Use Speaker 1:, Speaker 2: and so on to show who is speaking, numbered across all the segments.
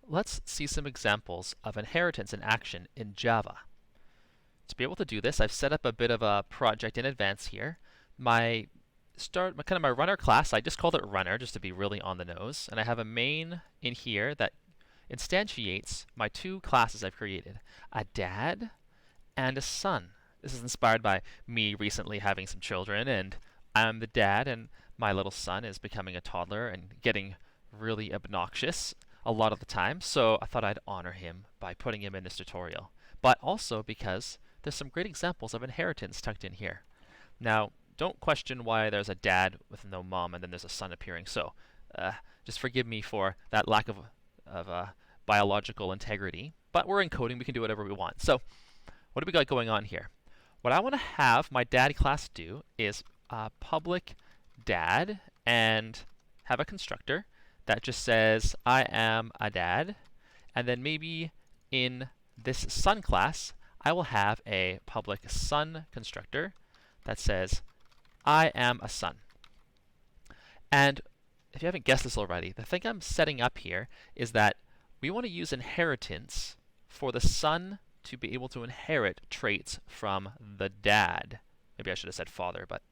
Speaker 1: let's see some examples of inheritance in action in Java. To be able to do this, I've set up a bit of a project in advance here. My runner class, I just called it runner just to be really on the nose, and I have a main in here that instantiates my two classes I've created, a dad and a son. This is inspired by me recently having some children, and I'm the dad, and my little son is becoming a toddler and getting really obnoxious a lot of the time, so I thought I'd honor him by putting him in this tutorial. But also because there's some great examples of inheritance tucked in here. Now, don't question why there's a dad with no mom and then there's a son appearing. So, just forgive me for that lack of biological integrity. But we're in coding, we can do whatever we want. So, what do we got going on here? What I want to have my dad class do is public dad and have a constructor that just says I am a dad, and then maybe in this son class I will have a public son constructor that says I am a son. And if you haven't guessed this already, the thing I'm setting up here is that we want to use inheritance for the son to be able to inherit traits from the dad. Maybe I should have said father, but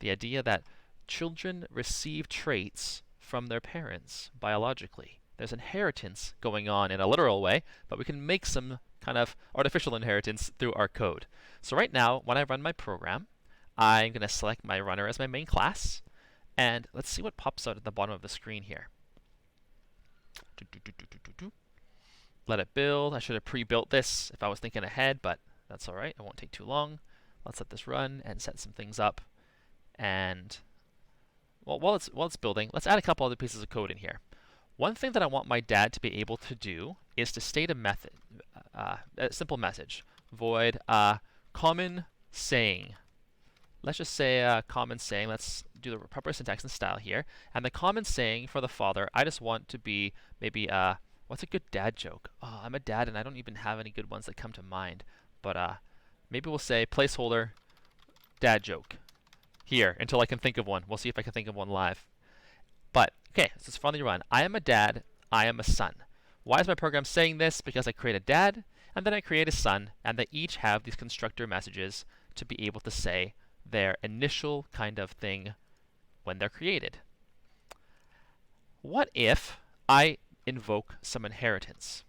Speaker 1: the idea that children receive traits from their parents biologically. There's inheritance going on in a literal way, but we can make some kind of artificial inheritance through our code. So right now, when I run my program, I'm going to select my runner as my main class, and let's see what pops out at the bottom of the screen here. Let it build. I should have pre-built this if I was thinking ahead, but that's all right. It won't take too long. Let's let this run and set some things up. And well, while it's building, let's add a couple other pieces of code in here. One thing that I want my dad to be able to do is to state a method, a simple message, void common saying. Let's just say a common saying. Let's do the proper syntax and style here. And the common saying for the father, I just want to be maybe what's a good dad joke? Oh, I'm a dad and I don't even have any good ones that come to mind. But maybe we'll say placeholder dad joke here until I can think of one. We'll see if I can think of one live. But okay, so it's finally run. I am a dad, I am a son. Why is my program saying this? Because I create a dad and then I create a son, and they each have these constructor messages to be able to say their initial kind of thing when they're created. What if I invoke some inheritance?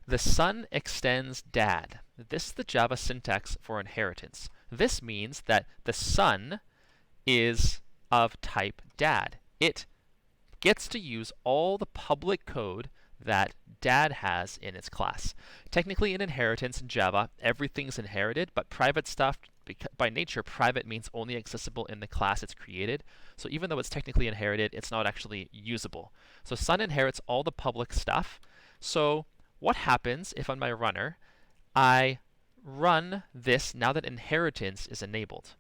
Speaker 1: The son extends dad. This is the Java syntax for inheritance. This means that the son is of type dad. It gets to use all the public code that dad has in its class. Technically, in inheritance in Java, everything's inherited, but private stuff, by nature, private means only accessible in the class it's created. So even though it's technically inherited, it's not actually usable. So son inherits all the public stuff. So what happens if on my runner I run this now that inheritance is enabled?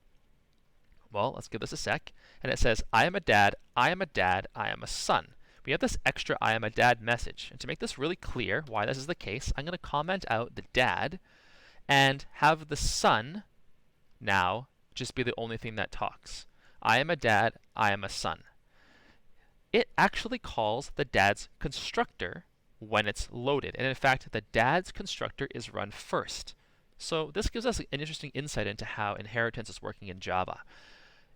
Speaker 1: Well, let's give this a sec. And it says, I am a dad, I am a dad, I am a son. We have this extra I am a dad message. And to make this really clear why this is the case, I'm going to comment out the dad and have the son now just be the only thing that talks. I am a dad, I am a son. It actually calls the dad's constructor when it's loaded. And in fact, the dad's constructor is run first. So this gives us an interesting insight into how inheritance is working in Java.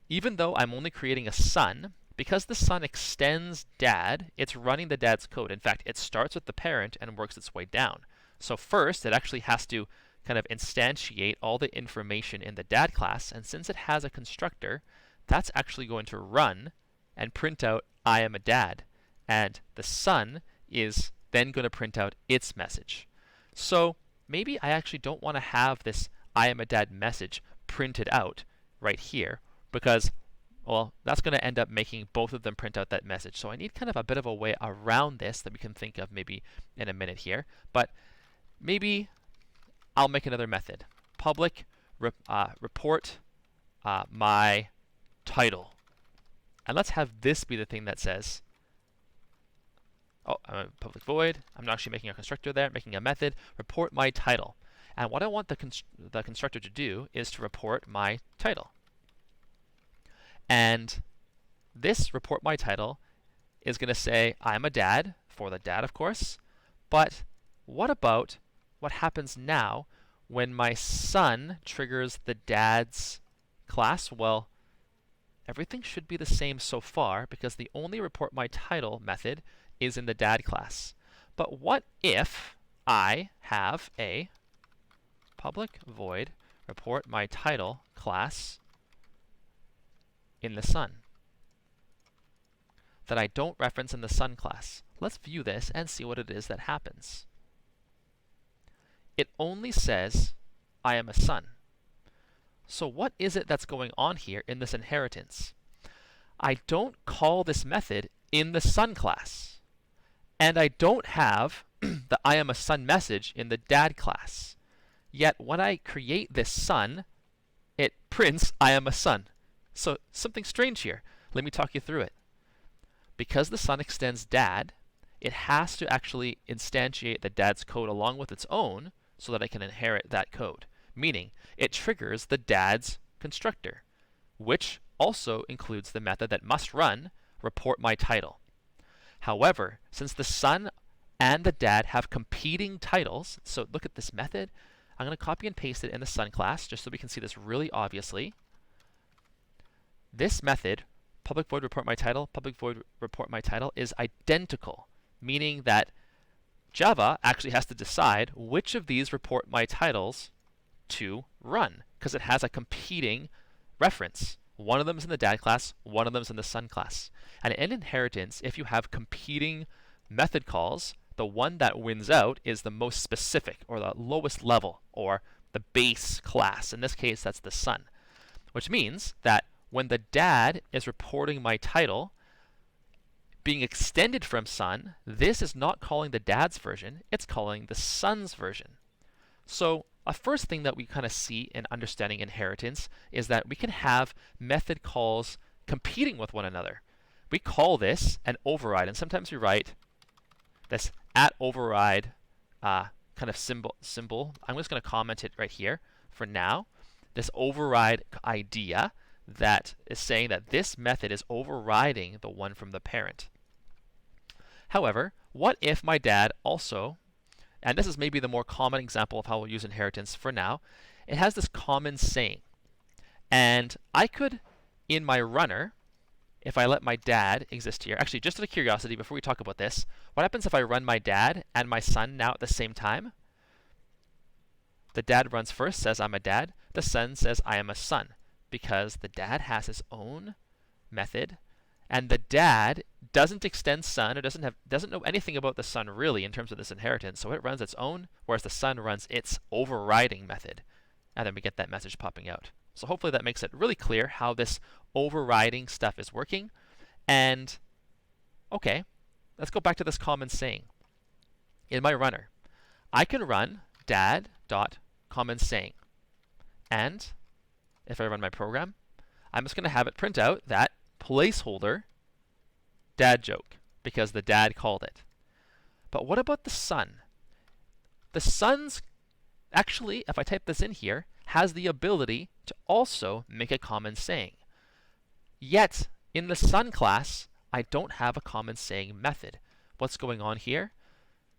Speaker 1: Even though I'm only creating a son, because the son extends dad, it's running the dad's code. In fact, it starts with the parent and works its way down. So first, it actually has to kind of instantiate all the information in the dad class, and since it has a constructor, that's actually going to run and print out I am a dad. And the son is then going to print out its message. So maybe I actually don't want to have this I am a dad message printed out right here, because, well, that's going to end up making both of them print out that message. So I need kind of a bit of a way around this that we can think of maybe in a minute here. But maybe I'll make another method. Public report my title. And let's have this be the thing that says, oh, I'm a public void. I'm not actually making a constructor there, making a method. Report my title. And what I want the constructor to do is to report my title. And this report my title is going to say I'm a dad for the dad, of course. But what about what happens now when my son triggers the dad's class? Well, everything should be the same so far because the only report my title method is in the dad class. But what if I have a public void report my title class in the son that I don't reference in the son class? Let's view this and see what it is that happens. It only says I am a son. So what is it that's going on here in this inheritance? I don't call this method in the son class. And I don't have the I am a son message in the dad class. Yet when I create this son, it prints I am a son. So something strange here. Let me talk you through it. Because the son extends dad, it has to actually instantiate the dad's code along with its own so that I can inherit that code. Meaning, it triggers the dad's constructor, which also includes the method that must run report my title. However, since the son and the dad have competing titles, so look at this method. I'm going to copy and paste it in the son class just so we can see this really obviously. This method, public void report my title, public void report my title, is identical, meaning that Java actually has to decide which of these report my titles to run, because it has a competing reference. One of them is in the dad class, one of them is in the son class. And in inheritance, if you have competing method calls, the one that wins out is the most specific, or the lowest level, or the base class. In this case, that's the son. Which means that when the dad is reporting my title, being extended from son, this is not calling the dad's version, it's calling the son's version. So a first thing that we kind of see in understanding inheritance is that we can have method calls competing with one another. We call this an override, and sometimes we write this @override kind of symbol. I'm just going to comment it right here for now. This override idea that is saying that this method is overriding the one from the parent. However, what if my dad also, and this is maybe the more common example of how we'll use inheritance for now, it has this common saying. And I could, in my runner, if I let my dad exist here, actually just out of curiosity before we talk about this, what happens if I run my dad and my son now at the same time? The dad runs first, says I'm a dad. The son says I am a son, because the dad has his own method, and the dad doesn't extend son, or doesn't know anything about the son really in terms of this inheritance, so it runs its own, whereas the son runs its overriding method. And then we get that message popping out. So hopefully that makes it really clear how this overriding stuff is working. And, okay, let's go back to this common saying. In my runner, I can run dad.common saying. And if I run my program, I'm just going to have it print out that placeholder dad joke, because the dad called it. But what about the son? The son's, actually, if I type this in here, has the ability to also make a common saying. Yet, in the son class, I don't have a common saying method. What's going on here?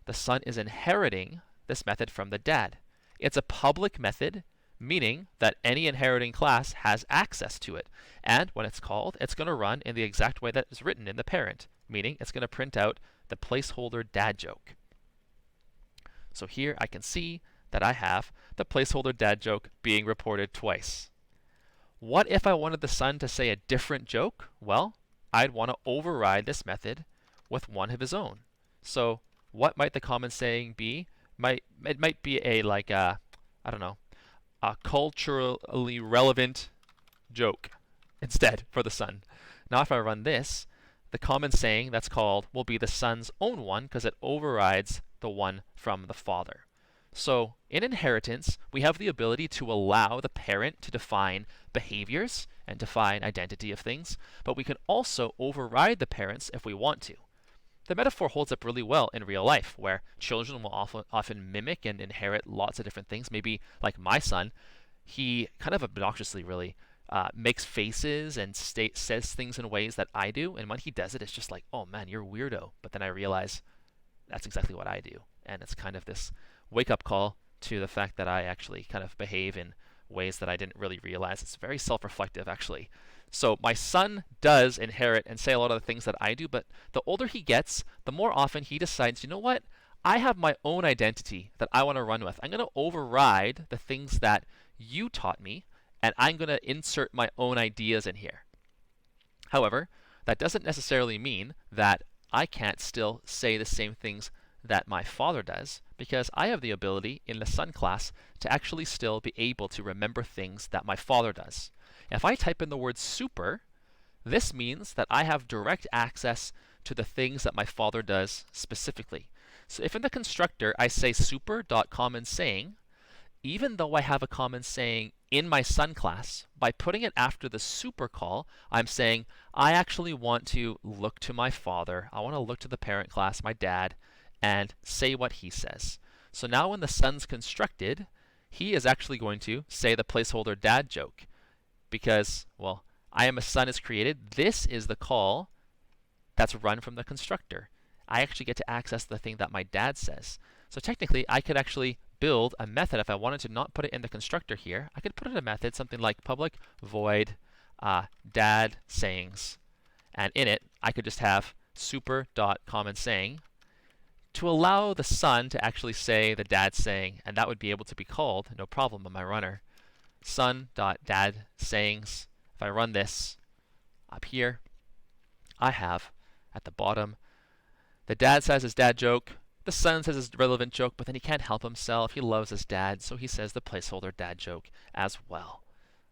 Speaker 1: The son is inheriting this method from the dad. It's a public method, meaning that any inheriting class has access to it. And when it's called, it's going to run in the exact way that is written in the parent, meaning it's going to print out the placeholder dad joke. So here I can see that I have the placeholder dad joke being reported twice. What if I wanted the son to say a different joke? Well, I'd want to override this method with one of his own. So what might the common saying be? It might be a culturally relevant joke instead for the son. Now if I run this, the common saying that's called will be the son's own one because it overrides the one from the father. So in inheritance, we have the ability to allow the parent to define behaviors and define identity of things, but we can also override the parents if we want to. The metaphor holds up really well in real life, where children will often mimic and inherit lots of different things. Maybe like my son, he kind of obnoxiously really makes faces and says things in ways that I do, and when he does it, it's just like, oh man, you're a weirdo. But then I realize that's exactly what I do. And it's kind of this wake-up call to the fact that I actually kind of behave in ways that I didn't really realize. It's very self-reflective, actually. So my son does inherit and say a lot of the things that I do, but the older he gets, the more often he decides, you know what? I have my own identity that I want to run with. I'm going to override the things that you taught me, and I'm going to insert my own ideas in here. However, that doesn't necessarily mean that I can't still say the same things that my father does, because I have the ability in the son class to actually still be able to remember things that my father does. If I type in the word super, this means that I have direct access to the things that my father does specifically. So if in the constructor I say super.common_saying, even though I have a common saying in my son class, by putting it after the super call, I'm saying I actually want to look to my father. I want to look to the parent class, my dad, and say what he says. So now when the son's constructed, he is actually going to say the placeholder dad joke because, well, I am a son is created. This is the call that's run from the constructor. I actually get to access the thing that my dad says. So technically, I could actually build a method if I wanted to not put it in the constructor here. I could put in a method, something like public void dad sayings. And in it, I could just have super.common_saying to allow the son to actually say the dad saying, and that would be able to be called, no problem, on my runner, son.dad sayings. If I run this up here, I have at the bottom, the dad says his dad joke, the son says his relevant joke, but then he can't help himself. He loves his dad, so he says the placeholder dad joke as well.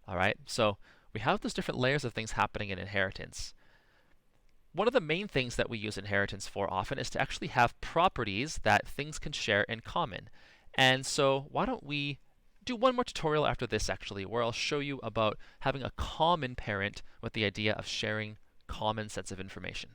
Speaker 1: All right, so we have those different layers of things happening in inheritance. One of the main things that we use inheritance for often is to actually have properties that things can share in common. And so why don't we do one more tutorial after this, actually, where I'll show you about having a common parent with the idea of sharing common sets of information.